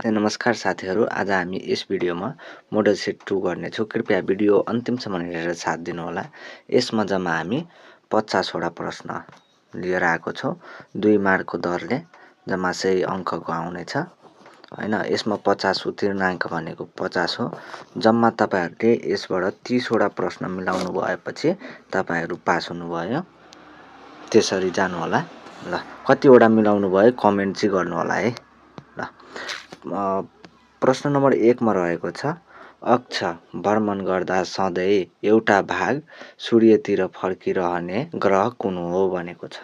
नमस्कार साथीहरू, आज हामी यस भिडियोमा मोडल सेट 2 गर्नेछौँ। कृपया भिडियो अन्तिमसम्म हेरेर साथ दिनुहोला। यसमा जम्मा हामी 50 वटा प्रश्न लिएर आएको छौँ। 2 मार्कको दरले जम्मा 100 अङ्कको आउनेछ हैन। यसमा 50 उत्तीर्णाङ्क भनेको 50 हो। जम्मा तपाईहरूले यसबाट 30 वटा प्रश्न मिलाउनु भएपछि तपाईहरू पास हुनुभयो। त्यसरी जानु होला। ल, कतिवटा मिलाउनु भयो कमेन्ट चाहिँ गर्नु होला है। ल, प्रश्न नम्बर 1 मा रहेको छ, अक्ष भ्रमण गर्दा सधैँ एउटा भाग सूर्यतिर फर्किरहने ग्रह कुन हो भनेको छ।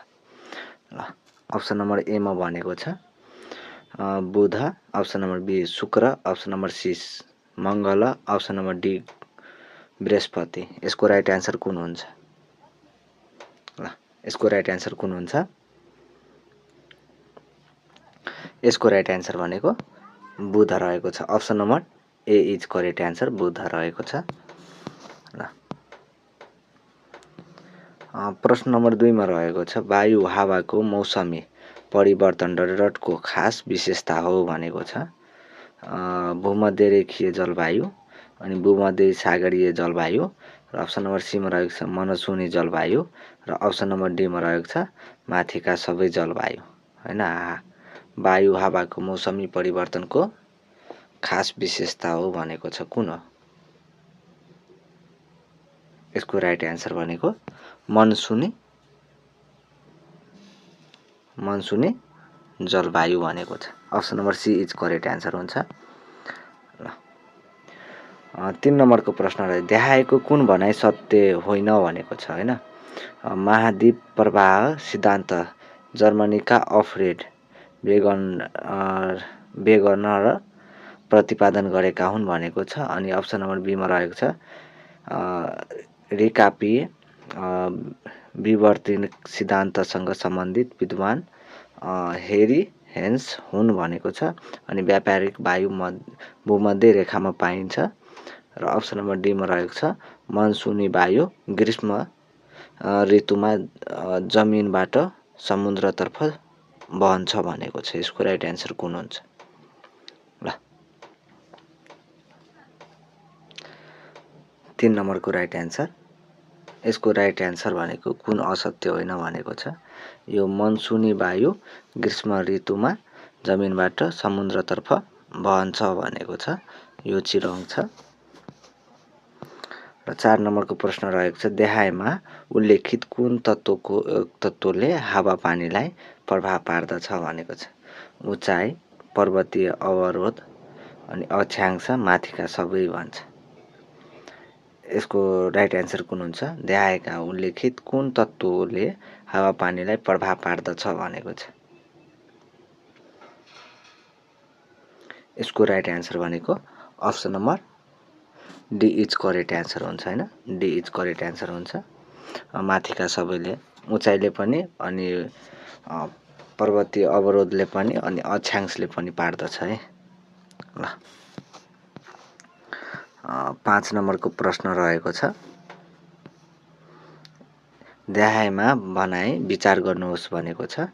ल, अप्सन नम्बर ए मा भनेको छ बुध, अप्सन नम्बर बी शुक्र, अप्सन नम्बर सी मङ्गल, अप्सन नम्बर डी बृहस्पति। यसको राइट एन्सर कुन हुन्छ? ल, यसको राइट एन्सर कुन हुन्छ? यसको राइट एन्सर भनेको बुध रहेको छ। Option number A is correct answer, बुध रहेको छ। ल, प्रश्न नम्बर 2 मा रहेको छ, वायु हावाको मौसमी परिवर्तन डटको खास विशेषता हो भनेको छ। भूमध्यरेखीय जलवायु, अनि भूमध्य सागरीय जलवायु, र अप्सन नम्बर सी मा रहेको छ मनसुनी जलवायु, र अप्सन नम्बर डी मा रहेको छ माथिका सबै जलवायु हैन। वायु हावाको मौसमी परिवर्तनको खास विशेषता हो भनेको छ कुन हो? यसको राइट एन्सर भनेको मनसुनी जलवायु भनेको छ। Option number C is correct answer हुन्छ। ल, 3 नम्बरको प्रश्न रह्यो, देखाएको कुन भनाइ सत्य होइन भनेको छ हैन। महाद्वीप प्रवाह सिद्धान्त जर्मनीका अल्फ्रेड वेगनर प्रतिपादन गरेका हुन् भनेको छ। अनि अप्सन नम्बर बी मा रहेको छ रिकापी विवर्तनिक सिद्धान्तसँग सम्बन्धित विद्वान हेरी हेन्स हुन् भनेको छ। अनि व्यापारिक वायु भूमध्य रेखामा पाइन्छ, र अप्सन नम्बर डी मा रहेको छ मनसुनी वायु ग्रीष्म ऋतुमा जमिनबाट समुद्रतर्फ बहन्छ भनेको छ। यसको राइट एन्सर कुन हुन्छ? ल, 3 नम्बरको राइट एन्सर, यसको राइट एन्सर भनेको कुन असत्य होइन भनेको छ। यो मनसुनी वायु ग्रीष्म ऋतुमा जमिनबाट समुद्रतर्फ बहन्छ भनेको छ। यो चाहिँ रङ छ। र 4 नम्बरको प्रश्न रहेको छ, देखाएमा उल्लेखित कुन तत्त्वले हावापानीलाई प्रभाव पार्दछ भनेको छ। उचाइ, पर्वतीय अवरोध, अनि अक्षांश, माथिका सबै भन्छ। यसको राइट एन्सर कुन हुन्छ? देखाएका उल्लेखित कुन तत्त्वले हावापानीलाई प्रभाव पार्दछ भनेको छ। यसको राइट एन्सर भनेको option number D is correct answer हुन्छ हैन। डी इज करेक्ट एन्सर हुन्छ। माथिका सबैले, उचाइले पनि, अनि पर्वतीय अवरोधले पनि, अनि अक्षांशले पनि पार्दछ है। ल, 5 नम्बरको प्रश्न रहेको छ, देखाएमा भनाइ विचार गर्नुहोस् भनेको छ।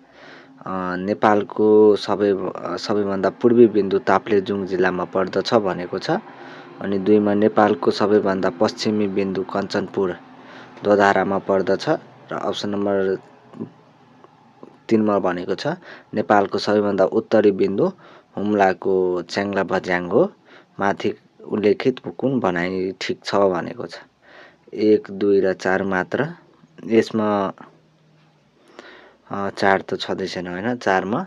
नेपालको सबैभन्दा पूर्वी बिन्दु ताप्लेजुङ जिल्लामा पर्दछ भनेको छ। अनि 2 मा नेपालको सबैभन्दा पश्चिमी बिन्दु कञ्चनपुर दोधारामा पर्दछ, र अप्सन नम्बर 3 मा भनेको छ नेपालको सबैभन्दा उत्तरी बिन्दु हुम्लाको च्याङ्ला भज्याङ हो। माथि उल्लेखित कुन भनाइ ठिक छ भनेको छ। 1, 2 र 4 मात्र। यसमा 4 त छँदै छैन हैन। 4 मा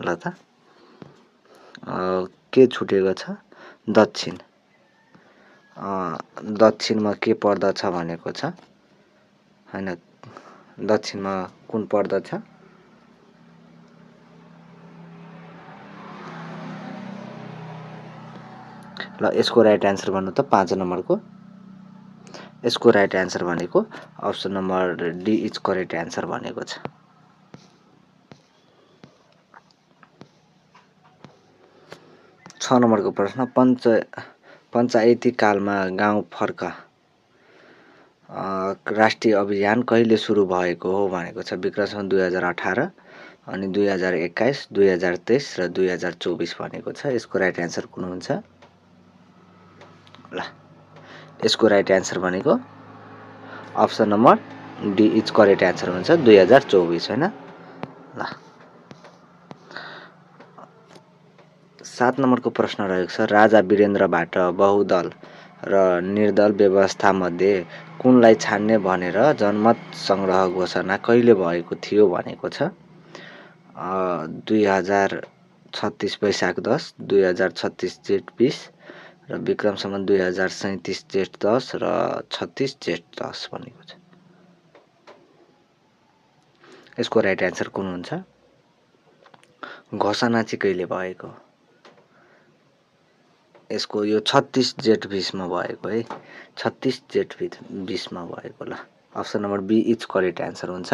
ल त के छुटेको छ? दक्षिण। दक्षिणमा के पर्दछ भनेको छ हैन। दक्षिणमा कुन पर्दछ? ल, यसको राइट एन्सर भन्नु त 5 नम्बरको। यसको राइट एन्सर भनेको option number D is correct answer भनेको छ। 6 नम्बरको प्रश्न, पञ्चायती कालमा गाउँ फर्क राष्ट्रिय अभियान कहिले सुरु भएको हो भनेको छ। विक्रम 2018, अनि 2021, 2023 र 2024 भनेको छ। यसको राइट एन्सर कुन हुन्छ? ल, यसको राइट एन्सर भनेको option number D is correct answer हुन्छ 2024 हैन। ल, 7 नम्बरको प्रश्न रहेको छ। राजा वीरेन्द्रबाट बहुदल र निर्दल व्यवस्थामध्ये कुनलाई छान्ने भनेर जनमत संग्रह घोषणा कहिले भएको थियो भनेको छ। 2036 वैशाख 10, 2036 जेठ 20 र विक्रम सम्वत 2037 जेठ 10 र 36 जेठ 10 भनेको छ। यसको राइट एन्सर कुन हुन्छ? घोषणा चाहिँ कहिले भएको? यसको यो 36 जेठ 20 मा भएको है। 36 जेठ 20 मा भएको। ल, option number B is correct answer हुन्छ।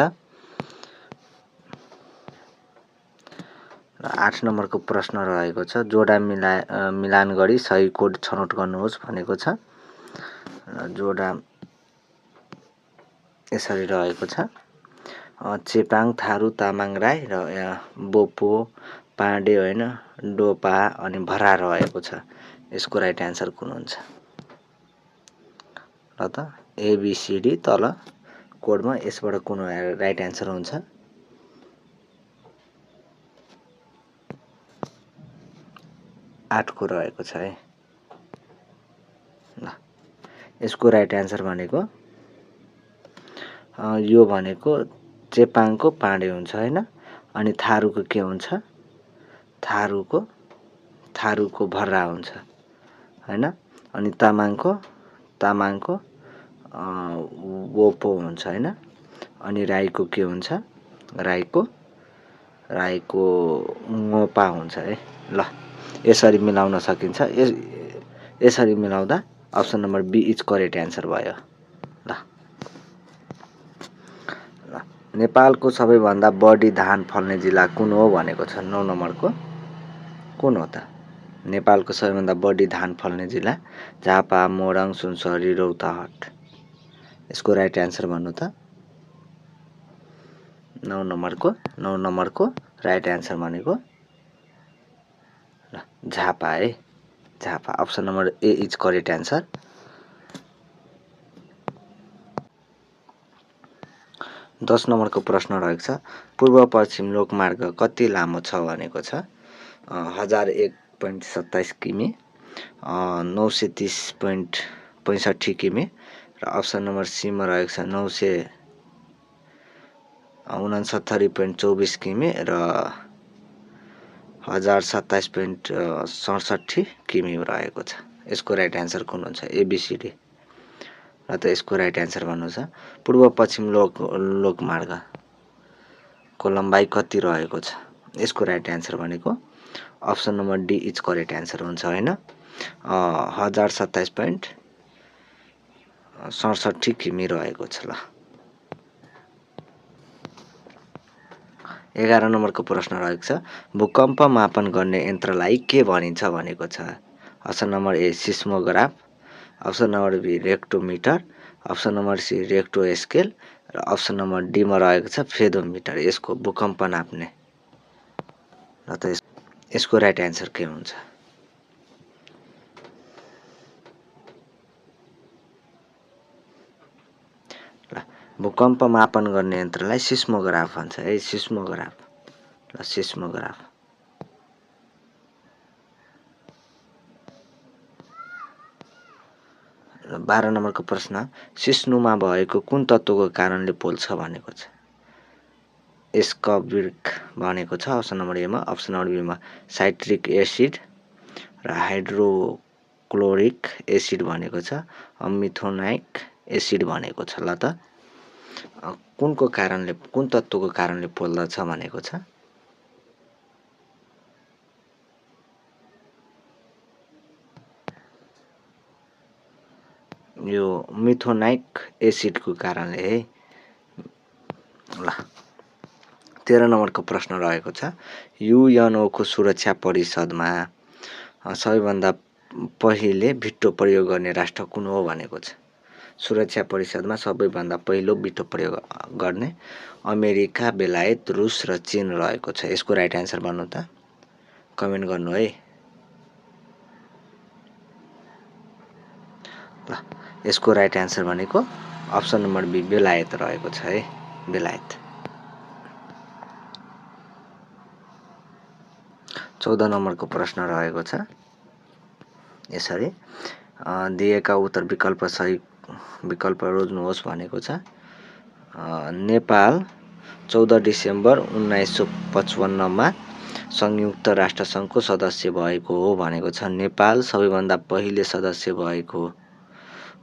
र 8 नम्बरको प्रश्न रहेको छ। जोडा मिलान गरी सही कोड छनौट गर्नुहोस् भनेको छ। र जोडा यसरी रहेको छ। चेपाङ, थारू, तामाङ, राई र बोपो, पाण्डे होइन, डोपा अनि भरा रहेको छ। यसको राइट एन्सर कुन हुन्छ? ल त, एबिसिडी तल कोडमा यसबाट कुन राइट एन्सर हुन्छ? आठको रहेको छ है। ल, यसको राइट एन्सर भनेको यो भनेको चेपाङको पाण्डे हुन्छ होइन। अनि थारूको के हुन्छ? थारूको भर्रा हुन्छ होइन। अनि तामाङको वोपो हुन्छ होइन। अनि राईको के हुन्छ? राईको मोपा हुन्छ है। ल, यसरी मिलाउन सकिन्छ। यसरी मिलाउँदा option number B is correct answer भयो। ल, नेपालको सबैभन्दा बढी धान फल्ने जिल्ला कुन हो भनेको छ। 9 नम्बरको कुन हो त? नेपालको सबैभन्दा बढी धान फल्ने जिल्ला झापा, मोरङ, सुनसरी, रौतहट। यसको राइट एन्सर भन्नु त। 9 नम्बरको राइट एन्सर भनेको झापा है। Jhapa, option number A is correct answer. 10 नम्बरको प्रश्न रहेको छ। पूर्व पश्चिम लोकमार्ग कति लामो छ भनेको छ। 1001.27 किमी, 930.65 किमी र अप्सन नम्बर सीमा रहेको छ 969.24 किमी र 1027.67 किमी रहेको छ। यसको राइट एन्सर कुन हुन्छ? एबिसिडी। र त यसको राइट एन्सर भन्नु छ। पूर्व पश्चिम लोकमार्गको लम्बाइ कति रहेको छ? यसको राइट एन्सर भनेको option number D is correct answer हुन्छ होइन। 1027.67 किमी रहेको छ। ल, 11 नम्बरको प्रश्न रहेको छ। भूकम्प मापन गर्ने यन्त्रलाई के भनिन्छ भनेको छ। Option number A seismograph, option number B rectometer, option number C Richter scale र अप्सन नम्बर डीमा रहेको छ फेदोमिटर। यसको भूकम्प नाप्ने। र त यसको राइट एन्सर के हुन्छ? ल, भूकम्प मापन गर्ने यन्त्रलाई सिस्मोग्राफ भन्छ है। सिस्मोग्राफ। ल, सिस्मोग्राफ। 12 नम्बरको प्रश्न। सिस्नुमा भएको कुन तत्त्वको कारणले पोल्छ भनेको छ। एस्कर्बिक भनेको छ अप्सन नम्बर एमा, अप्सन नम्बर बीमा साइट्रिक एसिड र हाइड्रोक्लोरिक एसिड भनेको छ, मिथोनाइक एसिड भनेको छ। ल त, कुन तत्त्वको कारणले पोल्दछ भनेको छ। यो मिथोनाइक एसिडको कारणले है। ल, 13 नम्बरको प्रश्न रहेको छ। युएनओको सुरक्षा परिषदमा सबैभन्दा पहिले भिटो प्रयोग गर्ने राष्ट्र कुन हो भनेको छ। सुरक्षा परिषदमा सबैभन्दा पहिलो बिटो प्रयोग गर्ने अमेरिका, बेलायत, रुस र चीन रहेको छ। यसको राइट एन्सर भन्नु त, कमेन्ट गर्नु है। ल यसको राइट एन्सर भनेको अप्सन नम्बर बी बेलायत रहेको छ है, बेलायत। 14 नम्बरको प्रश्न रहेको छ यसरी, दिएका उत्तर विकल्प सही विकल्प रोज्नुहोस् भनेको छ। नेपाल 14 डिसेम्बर 1955 मा संयुक्त राष्ट्रसङ्घको सदस्य भएको हो भनेको छ। नेपाल सबैभन्दा पहिले सदस्य भएको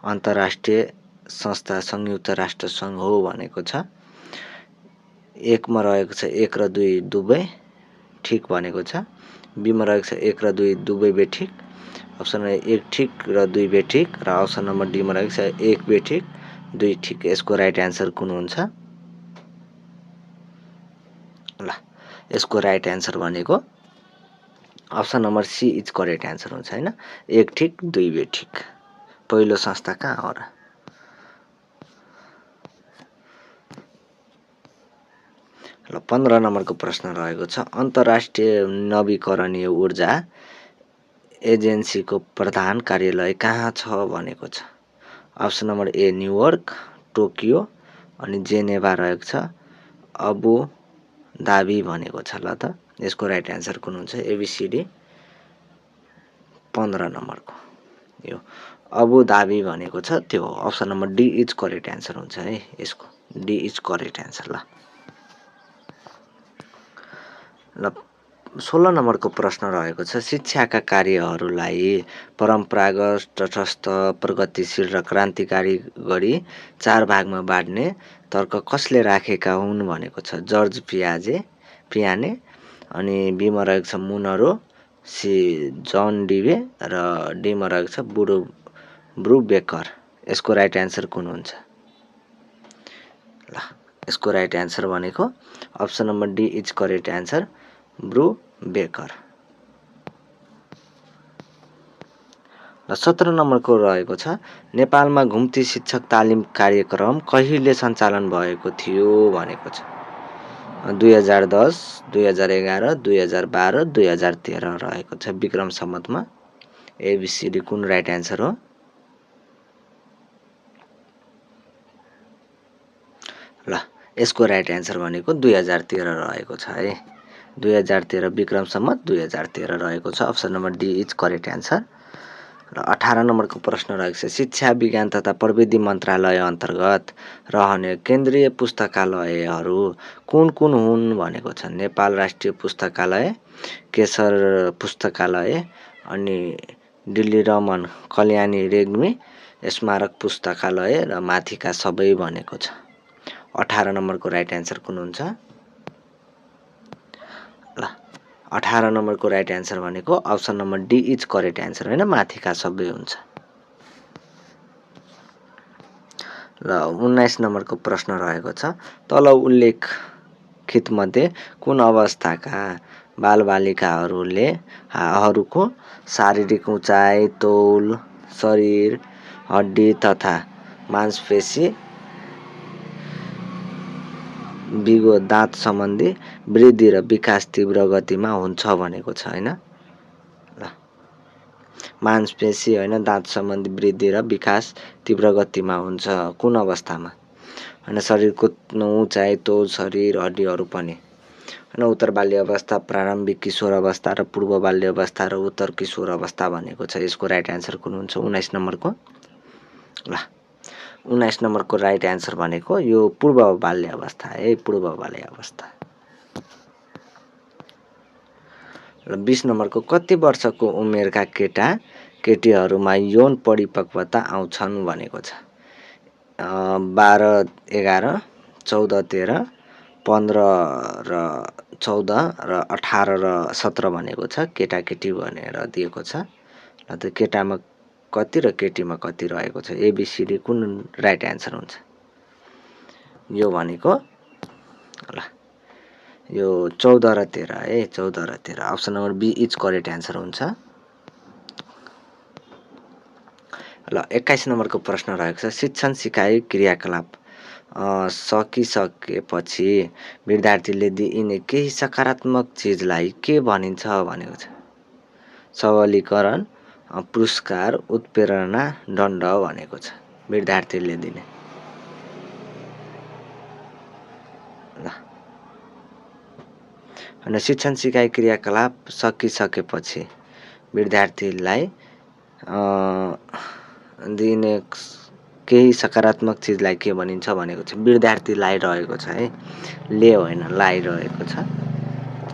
अन्तर्राष्ट्रिय संस्था संयुक्त राष्ट्रसङ्घ हो भनेको छ। 1 मा रहेको छ 1 र 2 दुवै ठिक भनेको छ। बी मा रहेको छ 1 र 2 दुवै बेठिक, अप्सन 1 ठिक र 2 बेठिक, र अप्सन नम्बर डी मा रहेको छ 1 बेठिक 2 ठिक। यसको राइट एन्सर कुन हुन्छ? ल यसको राइट एन्सर भनेको option number C is correct answer हुन्छ हैन, 1 ठिक 2 बेठिक। पहिलो संस्था कहाँ हो र? ल 15 नम्बरको प्रश्न रहेको छ, अन्तर्राष्ट्रिय नवीकरणीय ऊर्जा एजेन्सीको प्रधान कार्यालय कहाँ छ भनेको छ। अप्सन नम्बर ए न्युयोर्क, टोकियो, अनि जेनेभा रहेको छ, अबु धाबी भनेको छ। ल त यसको राइट एन्सर कुन हुन्छ? एबिसिडी 15 नम्बरको यो अबु धाबी भनेको छ त्यो option number D is correct answer हुन्छ है, यसको डी इज करेक्ट एन्सर। ल 16 नम्बरको प्रश्न रहेको छ, शिक्षाका कार्यहरूलाई परम्परागत, तटस्थ, प्रगतिशील र क्रान्तिकारी गरी 4 भागमा बाँड्ने तर्क कसले राखेका हुन् भनेको छ। जर्ज पियाने, अनि बी मा रहेको छ मुनरो, सी जन डिवे, र डी मा रहेको छ ब्रुबेकर। यसको राइट एन्सर कुन हुन्छ? ल यसको राइट एन्सर भनेको option number D is correct answer, Brubaker. र 17 नम्बरको रहेको छ, नेपालमा घुम्ती शिक्षक तालिम कार्यक्रम कहिले सञ्चालन भएको थियो भनेको छ। 2010, 2011, 2012, 2013 रहेको छ विक्रम सम्वतमा। एबिसिडी कुन राइट एन्सर हो? ल यसको राइट एन्सर भनेको 2013 रहेको छ है, 2013 विक्रम सम्वत 2013 रहेको छ। Option number D is correct answer. र 18 नम्बरको प्रश्न रहेको छ, शिक्षा विज्ञान तथा प्रविधि मन्त्रालय अन्तर्गत रहने केन्द्रीय पुस्तकालयहरू कुन कुन हुन् भनेको छ। नेपाल राष्ट्रिय पुस्तकालय, केशर पुस्तकालय, अनि दिल्ली रमन कल्याणी रेग्मी स्मारक पुस्तकालय, र माथिका सबै भनेको छ। 18 नम्बरको राइट एन्सर कुन हुन्छ? ल 18 नम्बरको राइट एन्सर भनेको option number D is correct answer होइन, माथिका सबै हुन्छ। ल 19 नम्बरको प्रश्न रहेको छ, तल उल्लेखितमध्ये कुन अवस्थाका बालबालिकाहरूको शारीरिक उचाइ, तौल, शरीर, हड्डी तथा मांसपेशी बिगो दाँत सम्बन्धी वृद्धि र विकास तीव्र गतिमा हुन्छ भनेको छ हैन। ल मांसपेशी होइन, दाँत सम्बन्धी वृद्धि र विकास तीव्र गतिमा हुन्छ कुन अवस्थामा? होइन शरीरको उचाइ, तौल, शरीर, हड्डीहरू पनि होइन। उत्तर बाल्य अवस्था, प्रारम्भिक किशोर अवस्था, र पूर्व बाल्य अवस्था, र उत्तर किशोर अवस्था भनेको छ। यसको राइट एन्सर कुन हुन्छ 19 नम्बरको? ल 19 नम्बरको राइट एन्सर भनेको यो पूर्व बाल्य अवस्था है, पूर्व बाल्य अवस्था। र 20 नम्बरको, कति वर्षको उमेरका केटीहरूमा यौन परिपक्वता आउँछन् भनेको छ। 12, 11, 14, 13, 15 र 14, र 18 र 17 भनेको छ केटाकेटी भनेर दिएको छ। ल त केटामा कति र केटीमा कति रहेको छ? एबिसिडी कुन राइट एन्सर हुन्छ? यो भनेको ल यो 14 र 13 है, 14 र 13। Option number B is correct answer हुन्छ। ल 21 नम्बरको प्रश्न रहेको छ शिक्षण सिकाइ क्रियाकलाप सकिसकेपछि विद्यार्थीले दिइने केही सकारात्मक चिजलाई के भनिन्छ भनेको छ। सबलीकरण, पुरस्कार, उत्प्रेरणा, दण्ड भनेको छ विद्यार्थीले दिने। ल शिक्षण सिकाइ क्रियाकलाप सकिसकेपछि विद्यार्थीलाई दिने केही सकारात्मक चिजलाई के भनिन्छ भनेको छ। विद्यार्थीलाई रहेको छ है, ले होइन लाइरहेको छ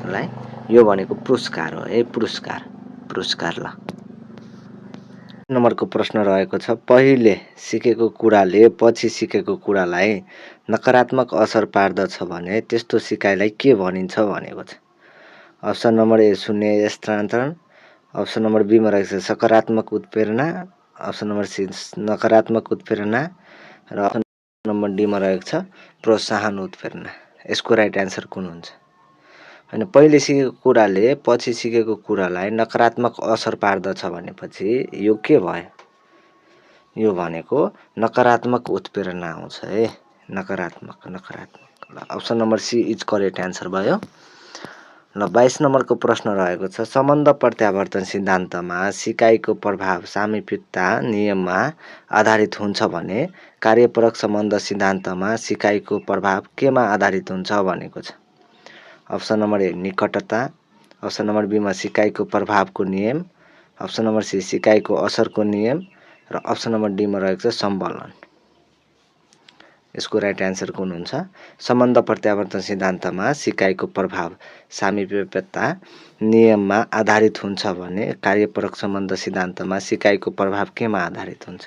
लाई। यो भनेको पुरस्कार हो है, पुरस्कार। ल नम्बरको प्रश्न रहेको छ पहिले सिकेको कुराले पछि सिकेको कुरालाई नकारात्मक असर पार्दछ भने त्यस्तो सिकाइलाई के भनिन्छ भनेको छ। अप्सन नम्बर ए शून्य स्थानान्तरण, अप्सन नम्बर बीमा रहेको छ सकारात्मक उत्प्रेरणा, अप्सन नम्बर सी नकारात्मक उत्प्रेरणा र अप्सन नम्बर डीमा रहेको छ प्रोत्साहन उत्प्रेरणा। यसको राइट एन्सर कुन हुन्छ? होइन, पहिले सिकेको कुराले पछि सिकेको कुरालाई नकारात्मक असर पार्दछ भनेपछि यो के भयो? यो भनेको नकारात्मक उत्प्रेरणा आउँछ है, नकारात्मक। ल option number C is correct answer भयो। ल 22 नम्बरको प्रश्न रहेको छ सम्बन्ध प्रत्यावर्तन सिद्धान्तमा सिकाइको प्रभाव सामीप्यता नियममा आधारित हुन्छ भने कार्यपरक सम्बन्ध सिद्धान्तमा सिकाइको प्रभाव केमा आधारित हुन्छ भनेको छ। अप्सन नम्बर ए निकटता, अप्सन नम्बर बीमा सिकाइको प्रभावको नियम, अप्सन नम्बर सी सिकाइको असरको नियम र अप्सन नम्बर डीमा रहेको छ सम्बलन। यसको राइट एन्सर कुन हुन्छ? सम्बन्ध प्रत्यावर्तन सिद्धान्तमा सिकाइको प्रभाव सामीप्यता नियममा आधारित हुन्छ भने कार्यपरक सम्बन्ध सिद्धान्तमा सिकाइको प्रभाव केमा आधारित हुन्छ?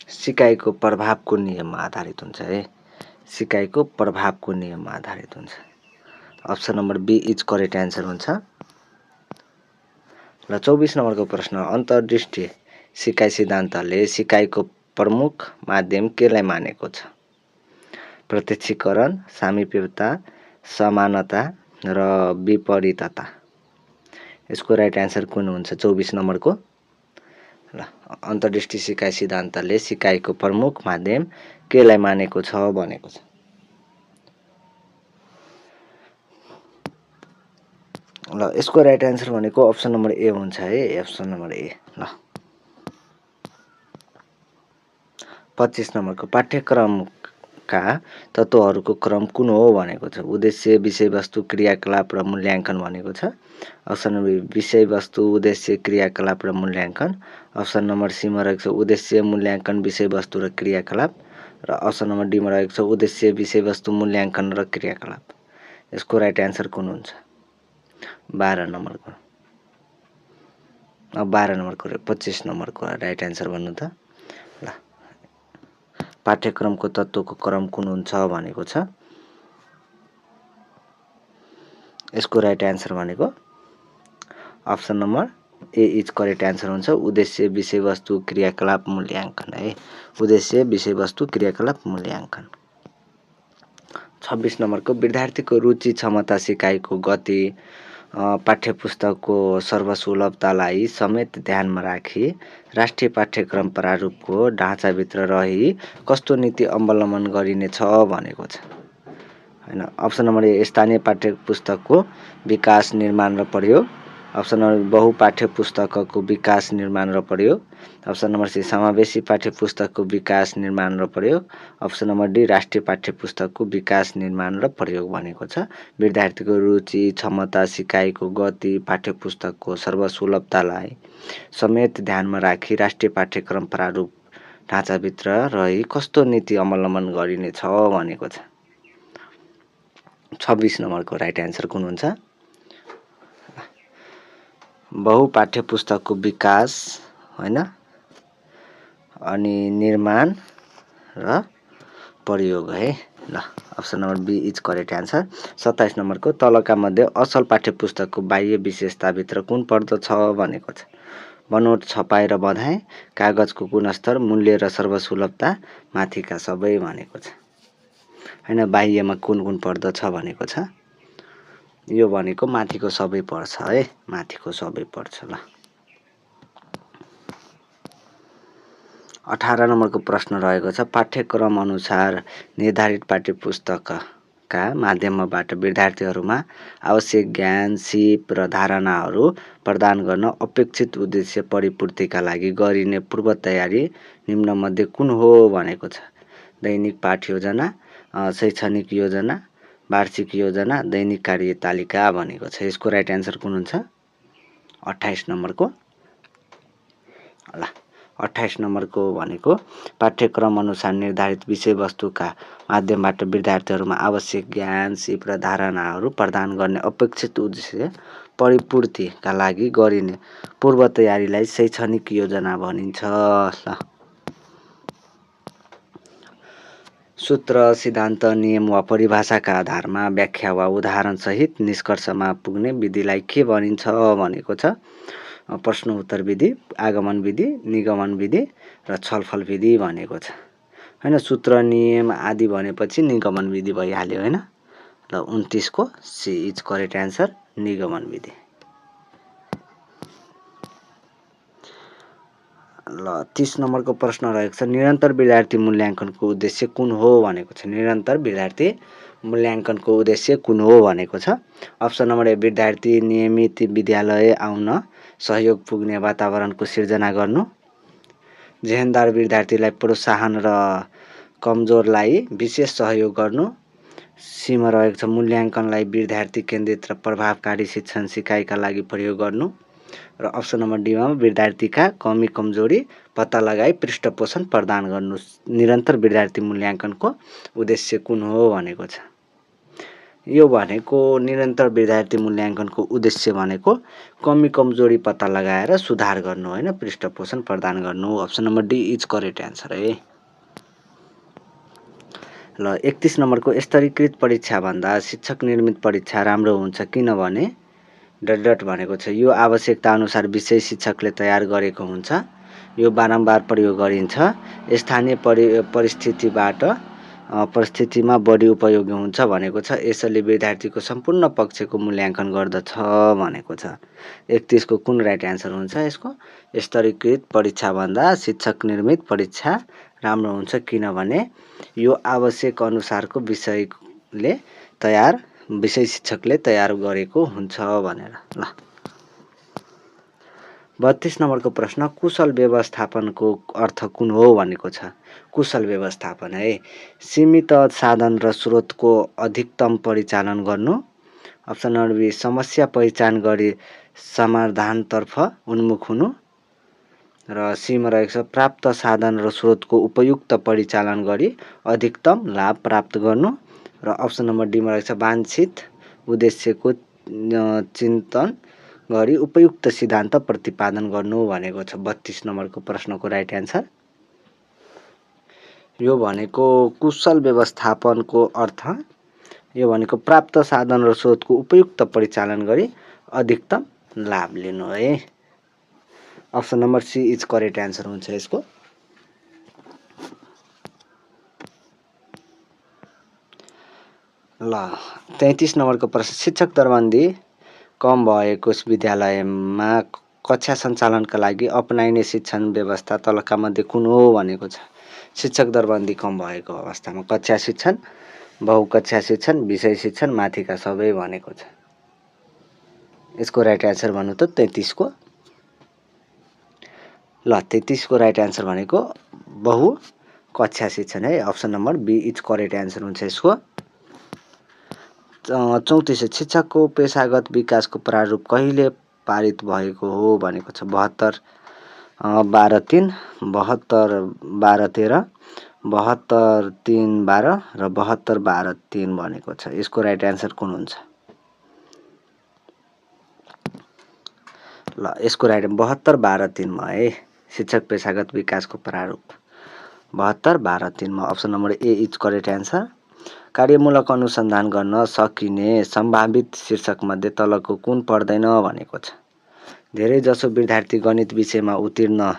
सिकाइको प्रभावको नियममा आधारित हुन्छ है, सिकाइको प्रभावको नियममा आधारित हुन्छ। Option number B is correct answer हुन्छ। ल 24 नम्बरको प्रश्न अन्तर्दृष्टि सिकाइ सिद्धान्तले सिकाइको प्रमुख माध्यम केलाई मानेको छ? प्रत्यक्षीकरण, सामीप्यता, समानता र विपरीतता। यसको राइट एन्सर कुन हुन्छ 24 नम्बरको? ल अन्तर्दृष्टि सिकाइ सिद्धान्तले सिकाइको प्रमुख माध्यम केलाई मानेको छ भनेको छ। ल यसको राइट एन्सर भनेको अप्सन नम्बर ए हुन्छ है, अप्सन नम्बर ए। ल 25 नम्बरको पाठ्यक्रमका तत्त्वहरूको क्रम कुन हो भनेको छ। उद्देश्य, विषयवस्तु, क्रियाकलाप र मूल्याङ्कन भनेको छ। अप्सन नम्बर विषयवस्तु, उद्देश्य, क्रियाकलाप र मूल्याङ्कन। अप्सन नम्बर सीमा रहेको छ उद्देश्य, मूल्याङ्कन, विषयवस्तु र क्रियाकलाप र अप्सन नम्बर डीमा रहेको छ उद्देश्य, विषयवस्तु, मूल्याङ्कन र क्रियाकलाप। यसको राइट एन्सर कुन हुन्छ? 12 नम्बरको। अब 12 नम्बरको 25 नम्बरको राइट एन्सर भन्नु त। ल पाठ्यक्रमको तत्त्वको क्रम कुन हुन्छ भनेको छ। यसको राइट एन्सर भनेको option number A is correct answer हुन्छ उद्देश्य, विषयवस्तु, क्रियाकलाप, मूल्याङ्कन है। उद्देश्य, विषयवस्तु, क्रियाकलाप, मूल्याङ्कन। 26 नम्बरको विद्यार्थीको रुचि, क्षमता, सिकाइको गति, पाठ्यपुस्तकको सर्वसुलभतालाई समेत ध्यानमा राखी राष्ट्रिय पाठ्यक्रम प्रारूपको ढाँचाभित्र रही कस्तो नीति अवलम्बन गरिनेछ भनेको छ। हैन, अप्सन नम्बर ए स्थानीय पाठ्यपुस्तकको विकास, निर्माण र प्रयोग, अप्सन नम्बर बहुपाठ्य पुस्तकको विकास, निर्माण र प्रयोग, अप्सन नम्बर सी समावेशी पाठ्यपुस्तकको विकास, निर्माण र प्रयोग, अप्सन नम्बर डी राष्ट्रिय पाठ्यपुस्तकको विकास, निर्माण र प्रयोग भनेको छ। विद्यार्थीको रुचि, क्षमता, सिकाइको गति, पाठ्यपुस्तकको सर्वसुलभतालाई समेत ध्यानमा राखी राष्ट्रिय पाठ्यक्रम प्रारूप ढाँचाभित्र रही कस्तो नीति अवलम्बन गरिनेछ भनेको छ। 26 नम्बरको राइट एन्सर कुन हुन्छ? बहुपाठ्य पुस्तकको विकास हैन, अनि निर्माण र प्रयोग है। ल option number B is correct answer. 27 नम्बरको तलका मध्ये असल पाठ्यपुस्तकको बाह्य विशेषताभित्र कुन पर्दछ भनेको छ। बनोट, छपाई र बधाई, कागजको गुणस्तर, मूल्य र सर्वसुलभता, माथिका सबै भनेको छ। हैन, बाह्यमा कुन कुन पर्दछ भनेको छ। यो भनेको माथिको सबै पर्छ है, माथिको सबै पर्छ। ल 18 नम्बरको प्रश्न रहेको छ, पाठ्यक्रम अनुसार निर्धारित पाठ्यपुस्तकका माध्यमबाट विद्यार्थीहरूमा आवश्यक ज्ञान, सिप र धारणाहरू प्रदान गर्न अपेक्षित उद्देश्य परिपूर्तिका लागि गरिने पूर्व तयारी निम्नमध्ये कुन हो भनेको छ। दैनिक पाठ योजना, शैक्षणिक योजना, वार्षिक योजना, दैनिक कार्यतालिका भनेको छ। यसको राइट एन्सर कुन हुन्छ? 28 नम्बरको। ल 28 नम्बरको भनेको पाठ्यक्रम अनुसार निर्धारित विषयवस्तुका माध्यमबाट विद्यार्थीहरूमा आवश्यक ज्ञान, सिप र धारणाहरू प्रदान गर्ने अपेक्षित उद्देश्य परिपूर्तिका लागि गरिने पूर्व तयारीलाई शैक्षणिक योजना भनिन्छ। ल सूत्र, सिद्धान्त, नियम वा परिभाषाका आधारमा व्याख्या वा उदाहरणसहित निष्कर्षमा पुग्ने विधिलाई के भनिन्छ भनेको छ। प्रश्न उत्तर विधि, आगमन विधि, निगमन विधि र छलफल विधि भनेको छ हैन। सूत्र, नियम आदि भनेपछि निगमन विधि भइहाल्यो हैन। ल 29 को सी इज करेक्ट एन्सर, निगमन विधि। ल 30 नम्बरको प्रश्न रहेको छ, निरन्तर विद्यार्थी मूल्याङ्कनको उद्देश्य कुन हो भनेको छ। निरन्तर विद्यार्थी मूल्याङ्कनको उद्देश्य कुन हो भनेको छ। अप्सन नम्बर ए, विद्यार्थी नियमित विद्यालय आउन सहयोग पुग्ने वातावरणको सिर्जना गर्नु, जेहेन्दार विद्यार्थीलाई प्रोत्साहन र कमजोरलाई विशेष सहयोग गर्नु। सीमा रहेको छ, मूल्याङ्कनलाई विद्यार्थी केन्द्रित र प्रभावकारी शिक्षण सिकाइका लागि प्रयोग गर्नु। र अप्सन नम्बर डीमा विद्यार्थीका कमी कमजोरी पत्ता लगाई पृष्ठपोषण प्रदान गर्नु। निरन्तर विद्यार्थी मूल्याङ्कनको उद्देश्य कुन हो भनेको छ। यो भनेको निरन्तर विद्यार्थी मूल्याङ्कनको उद्देश्य भनेको कमी कमजोरी पत्ता लगाएर सुधार गर्नु होइन, पृष्ठपोषण प्रदान गर्नु। Option number D is correct answer है। ल 31 नम्बरको, स्तरीकृत परीक्षाभन्दा शिक्षक निर्मित परीक्षा राम्रो हुन्छ किनभने डट डट भनेको छ। यो आवश्यकता अनुसार विषय शिक्षकले तयार गरेको हुन्छ, यो बारम्बार प्रयोग गरिन्छ, स्थानीय परिस्थितिमा बढी उपयोगी हुन्छ भनेको छ, यसले विद्यार्थीको सम्पूर्ण पक्षको मूल्याङ्कन गर्दछ भनेको छ। 31 को कुन राइट एन्सर हुन्छ यसको? स्तरीकृत परीक्षाभन्दा शिक्षक निर्मित परीक्षा राम्रो हुन्छ किनभने यो आवश्यक अनुसारको विषय शिक्षकले तयार गरेको हुन्छ भनेर। ल 32 नम्बरको प्रश्न, कुशल व्यवस्थापनको अर्थ कुन हो भनेको छ। कुशल व्यवस्थापन है, सीमित साधन र स्रोतको अधिकतम परिचालन गर्नु। अप्सन नम्बर बी, समस्या पहिचान गरी समाधानतर्फ उन्मुख हुनु। र सीमा रहेको छ, प्राप्त साधन र स्रोतको उपयुक्त परिचालन गरी अधिकतम लाभ प्राप्त गर्नु। र अप्सन नम्बर डीमा रहेको छ, वाञ्छित उद्देश्यको चिन्तन गरी उपयुक्त सिद्धान्त प्रतिपादन गर्नु भनेको छ। 32 नम्बरको प्रश्नको राइट एन्सर। यो भनेको कुशल व्यवस्थापनको अर्थ, यो भनेको प्राप्त साधन र स्रोतको उपयुक्त परिचालन गरी अधिकतम लाभ लिनु है। Option number C is correct answer हुन्छ यसको। ल 33 नम्बरको प्रश्न, शिक्षक दरबन्दी कम भएको विद्यालयमा कक्षा सञ्चालनका लागि अपनाइने शिक्षण व्यवस्था तलका मध्ये कुन हो भनेको छ। शिक्षक दरबन्दी कम भएको अवस्थामा कक्षा शिक्षण, बहुकक्षा शिक्षण, विषय शिक्षण, माथिका सबै भनेको छ। यसको राइट एन्सर भन्नु त 33 को। ल 33 को राइट एन्सर भनेको बहुकक्षा शिक्षण है। Option number B is correct answer हुन्छ यसको। 34 शिक्षकको पेशागत विकासको प्रारूप कहिले पारित भएको हो भनेको छ। 72-12-3, 72-12-13, 72-3-12 र 72-12-3 भनेको छ। यसको राइट एन्सर कुन हुन्छ? ल यसको राइट 72-12-3 मा है, शिक्षक पेशागत विकासको प्रारूप 72-12-3 मा option number A is correct answer. कार्यमूलक अनुसन्धान गर्न सकिने सम्भावित शीर्षकमध्ये तलको कुन पर्दैन भनेको छ। धेरै जसो विद्यार्थी गणित विषयमा उत्तीर्ण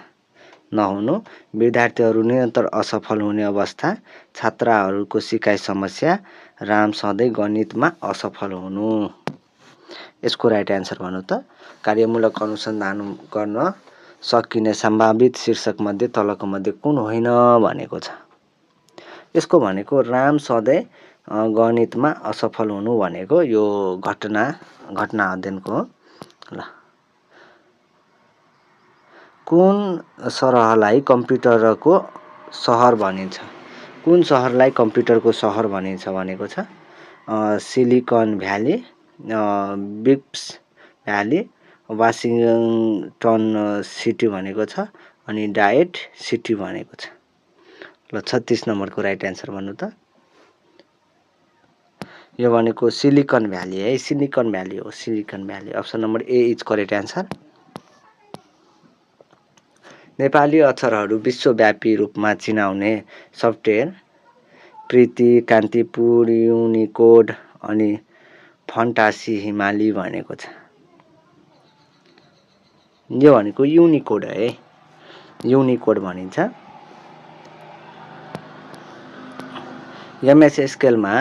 नहुनु, विद्यार्थीहरू निरन्तर असफल हुने अवस्था, छात्रहरूको सिकाइ समस्या, राम सधैँ गणितमा असफल हुनु। यसको राइट एन्सर भन्नु त। कार्यमूलक अनुसन्धान गर्न सकिने सम्भावित शीर्षक मध्ये तलको मध्ये कुन होइन भनेको छ। यसको भनेको राम सधैँ गणितमा असफल हुनु भनेको यो घटना अध्ययनको हो। ल, कुन सरहलाई कम्प्युटरको सहर भनिन्छ? कुन सहरलाई कम्प्युटरको सहर भनिन्छ भनेको छ। Silicon valley, Bips valley, Washington city भनेको छ, अनि डायट सिटी भनेको छ। ल, 36 नम्बरको राइट एन्सर भन्नु त। यो भनेको सिलिकन भ्याली है, सिलिकन भ्याली हो, silicon valley. Option number A is correct answer. Nepali अक्षरहरू विश्वव्यापी रूपमा चिनाउने सफ्टवेयर प्रीति, कान्तिपुर, युनिकोड अनि फन्टासी हिमाली भनेको छ। यो भनेको युनिकोड है, युनिकोड भनिन्छ। एमएस स्केलमा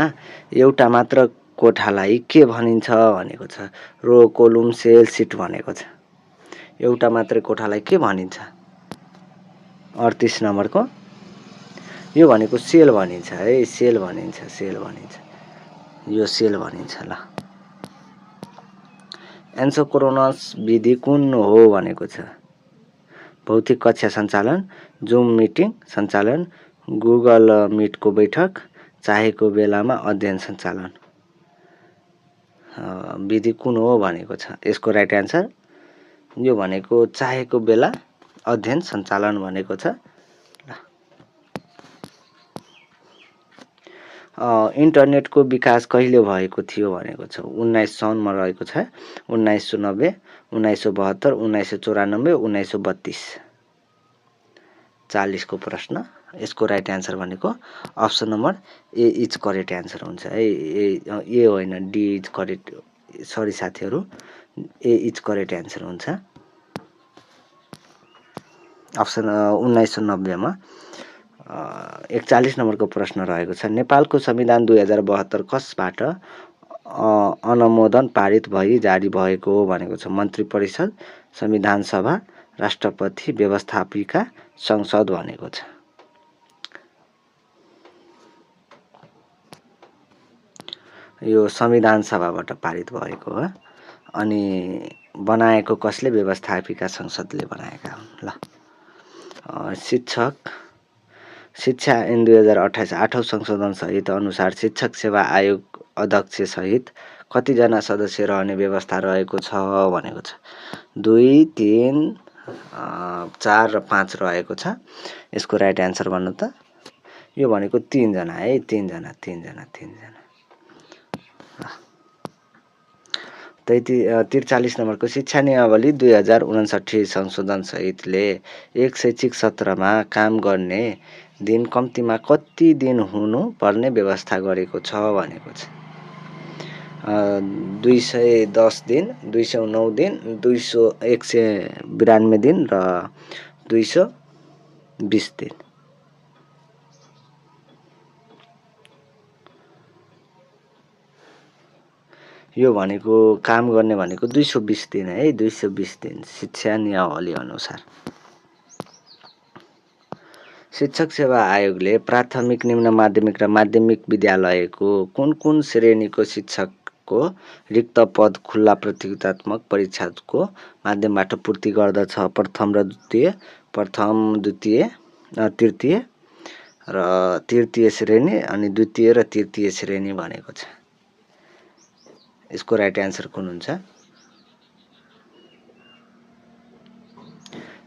एउटा मात्र कोठालाई के भनिन्छ भनेको छ। रो, कोलुम, सेल, सिट भनेको छ। एउटा मात्रै कोठालाई के भनिन्छ? 38 नम्बरको यो भनेको सेल भनिन्छ है, सेल भनिन्छ, सेल भनिन्छ, यो सेल भनिन्छ। ल, एन्सोक्रोनस विधि कुन हो भनेको छ। भौतिक कक्षा सञ्चालन, जुम मिटिङ सञ्चालन, गुगल मिटको बैठक, चाहेको बेलामा अध्ययन सञ्चालन। विधि कुन हो भनेको छ। यसको राइट एन्सर यो भनेको चाहेको बेला अध्ययन सञ्चालन भनेको छ। इन्टरनेटको विकास कहिले भएको थियो भनेको छ। 1900 मा रहेको छ, 1990, 1972, 1994, 1932। 40 को प्रश्न। यसको राइट एन्सर भनेको option number A is correct answer हुन्छ है। ए होइन, डी इज करेक्ट, सरी साथीहरू, ए इज करेक्ट एन्सर हुन्छ। अप्सन 1990 मा 41 नम्बरको प्रश्न रहेको छ। नेपालको संविधान 2072 कसबाट अनुमोदन पारित भई जारी भएको हो भनेको छ। मन्त्री परिषद, संविधान सभा, राष्ट्रपति, व्यवस्थापिका संसद भनेको छ। यो संविधान सभाबाट पारित भएको हो, अनि बनाएको कसले? व्यवस्थापिका संसदले बनाएका हुन्। ल, शिक्षा ऐन 2028 8औं संशोधन सहित अनुसार शिक्षक सेवा आयोग अध्यक्ष सहित कतिजना सदस्य रहने व्यवस्था रहेको छ भनेको छ। 2, 3, 4 र 5 रहेको छ। यसको राइट एन्सर भन्नु त। यो भनेको 3 जना है, 3 जना। 43 नम्बरको शिक्षा नियमावली 2059 संशोधन सहितले एक शैक्षिक सत्रमा काम गर्ने दिन कम्तीमा कति दिन हुनु पर्ने व्यवस्था गरेको छ भनेको छ। 210 दिन, 209 दिन, 192 दिन र 220 दिन। यो भनेको काम गर्ने भनेको 220 दिन है, 220 दिन शिक्षा नियमावली अनुसार। शिक्षक सेवा आयोगले प्राथमिक, निम्न माध्यमिक र माध्यमिक विद्यालयको कुन कुन श्रेणीको शिक्षकको रिक्त पद खुल्ला प्रतियोगितात्मक परीक्षाको माध्यमबाट पूर्ति गर्दछ? प्रथम र द्वितीय, प्रथम, द्वितीय, तृतीय र तृतीय श्रेणी, अनि द्वितीय र तृतीय श्रेणी भनेको छ। यसको राइट एन्सर कुन हुन्छ?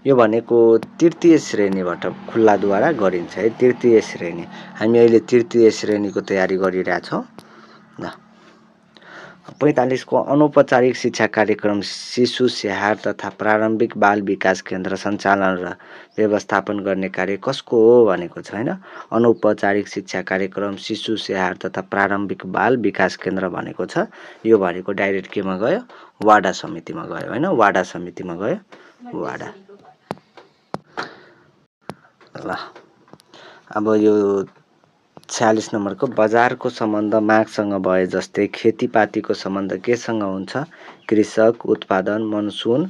यो भनेको तृतीय श्रेणीबाट खुल्लाद्वारा गरिन्छ है, तृतीय श्रेणी। हामी अहिले तृतीय श्रेणीको तयारी गरिरहेछौँ। ल, 45 को अनौपचारिक शिक्षा कार्यक्रम शिशु स्याहार तथा प्रारम्भिक बाल विकास केन्द्र सञ्चालन र व्यवस्थापन गर्ने कार्य कसको हो भनेको छ हैन। अनौपचारिक शिक्षा कार्यक्रम शिशु स्याहार तथा प्रारम्भिक बाल विकास केन्द्र भनेको छ। यो भनेको डाइरेक्ट केमा गयो? वाडा समितिमा गयो हैन, वाडा समितिमा गयो, वाडा। ल, अब यो 46 नम्बरको बजारको सम्बन्ध मागसँग भए जस्तै खेतीपातीको सम्बन्ध केसँग हुन्छ? कृषक, उत्पादन, मनसुन,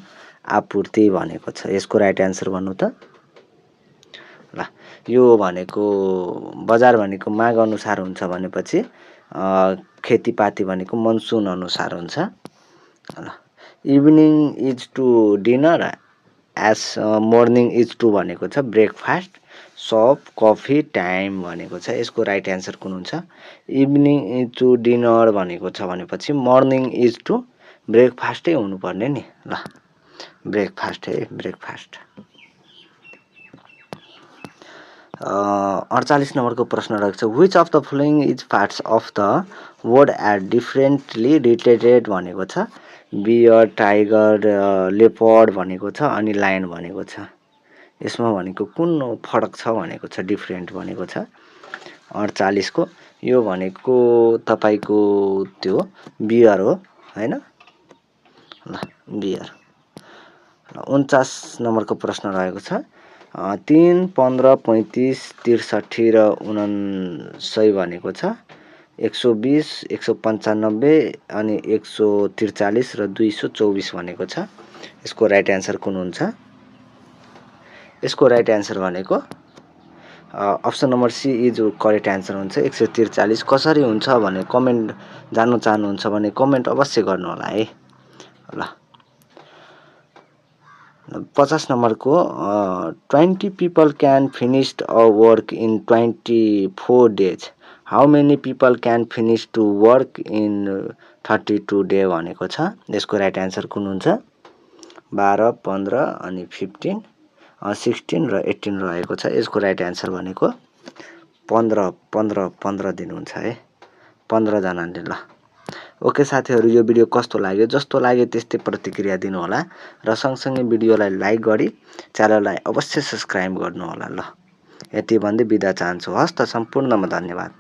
आपूर्ति भनेको छ। यसको राइट एन्सर भन्नु त। ल यो भनेको बजार भनेको माग अनुसार हुन्छ भनेपछि खेतीपाती भनेको मनसुन अनुसार हुन्छ। ल evening is to dinner as morning is to भनेको छ ब्रेकफास्ट, सप, कफी, टाइम भनेको छ। यसको राइट एन्सर कुन हुन्छ? इभिनिङ इज टु डिनर भनेको छ भनेपछि मर्निङ इज टु ब्रेकफास्टै हुनुपर्ने नि। ल ब्रेकफास्ट है, ब्रेकफास्ट। 48 नम्बरको प्रश्न रहेको छ which of the following is parts of the word are differently related भनेको छ। बियर, टाइगर, लेपर्ड भनेको छ अनि लायन भनेको छ। यसमा भनेको कुन फरक छ भनेको छ, डिफरेन्ट भनेको छ 48 को। यो भनेको तपाईँको त्यो बियर हो हैन। ल बियर। 49 नम्बरको प्रश्न रहेको छ 3, 15, 35, 63 र 49 भनेको छ 120, 195 अनि 143 र 224 भनेको छ। यसको राइट एन्सर कुन हुन्छ? यसको राइट एन्सर भनेको option number C is correct answer हुन्छ। 143 कसरी हुन्छ भने कमेन्ट जान्नु चाहनुहुन्छ भने कमेन्ट अवश्य गर्नु होला है। ल 50 नम्बरको 20 people can finish a work in 24 days. How many people can finish to work in 32 day भनेको छ। यसको राइट एन्सर कुन हुन्छ? 12, 15 अनि 15, 16 र 18 रहेको छ। यसको राइट एन्सर भनेको 15 दिन हुन्छ है, 15 जनाले। ल ओके साथीहरू, यो भिडियो कस्तो लाग्यो? जस्तो लाग्यो त्यस्तै प्रतिक्रिया दिनुहोला र सँगसँगै भिडियोलाई लाइक गरी च्यानललाई अवश्य सब्स्क्राइब गर्नुहोला। ल यति भन्दै बिदा चाहन्छु। हस्त सम्पूर्णमा धन्यवाद।